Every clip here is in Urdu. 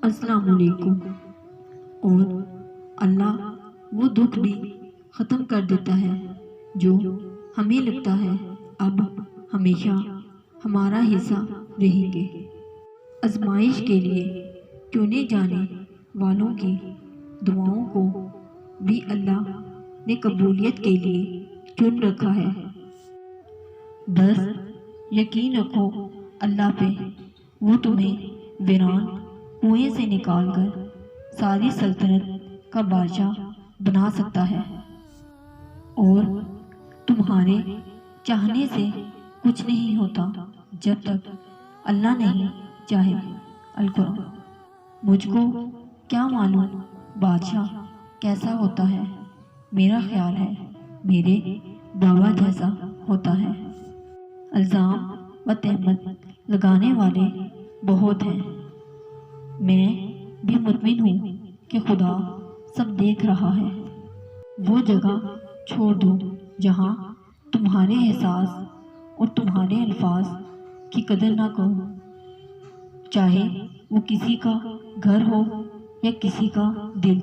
السلام علیکم۔ اور اللہ وہ دکھ بھی ختم کر دیتا ہے جو ہمیں لگتا ہے اب ہمیشہ ہمارا حصہ رہیں گے۔ آزمائش کے لیے چنے جانے والوں کی دعاؤں کو بھی اللہ نے قبولیت کے لیے چن رکھا ہے۔ بس یقین رکھو اللہ پہ، وہ تمہیں ویران کنویں سے نکال کر ساری سلطنت کا بادشاہ بنا سکتا ہے، اور تمہارے چاہنے سے کچھ نہیں ہوتا جب تک اللہ نہیں چاہے۔ القرآن۔ مجھ کو کیا معلوم بادشاہ کیسا ہوتا ہے، میرا خیال ہے میرے بابا جیسا ہوتا ہے۔ الزام و تہمت لگانے والے بہت ہیں، میں بھی مطمئن ہوں کہ خدا سب دیکھ رہا ہے۔ وہ جگہ چھوڑ دو جہاں تمہارے احساس اور تمہارے الفاظ کی قدر نہ کرو، چاہے وہ کسی کا گھر ہو یا کسی کا دل۔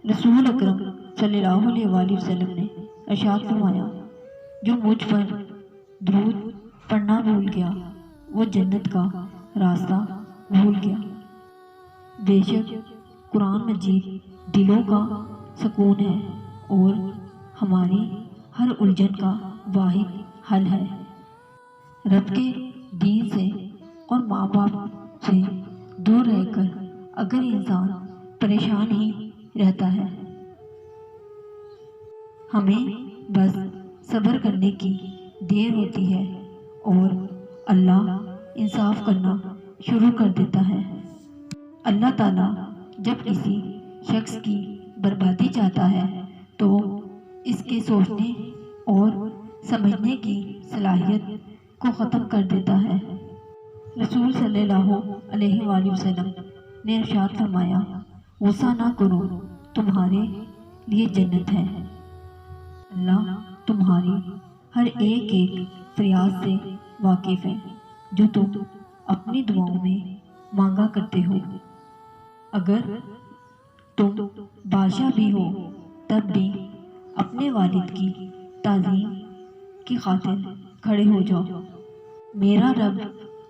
رسول اکرم صلی اللہ علیہ وآلہ وسلم نے ارشاد فرمایا، جو مجھ پر درود پڑھنا بھول گیا وہ جنت کا راستہ بھول گیا۔ بے شک قرآن مجید دلوں کا سکون ہے اور ہماری ہر الجھن کا واحد حل ہے۔ رب کے دین سے اور ماں باپ سے دور رہ کر اگر انسان پریشان ہی رہتا ہے، ہمیں بس صبر کرنے کی دیر ہوتی ہے اور اللہ انصاف کرنا شروع کر دیتا ہے۔ اللہ تعالیٰ جب کسی شخص کی بربادی چاہتا ہے تو اس کے سوچنے اور سمجھنے کی صلاحیت کو ختم کر دیتا ہے۔ رسول صلی اللہ علیہ وآلہ وسلم نے ارشاد فرمایا، غصہ نہ کرو، تمہارے لیے جنت ہے۔ اللہ تمہاری ہر ایک فریاد سے واقف ہے جو تم اپنی دعاؤں میں مانگا کرتے ہو۔ اگر تم بادشاہ بھی ہو تب بھی اپنے والد کی تعظیم کی خاطر کھڑے ہو جاؤ۔ میرا رب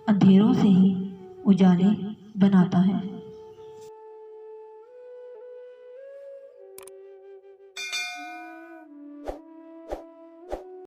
اندھیروں سے ہی اجالے بناتا ہے۔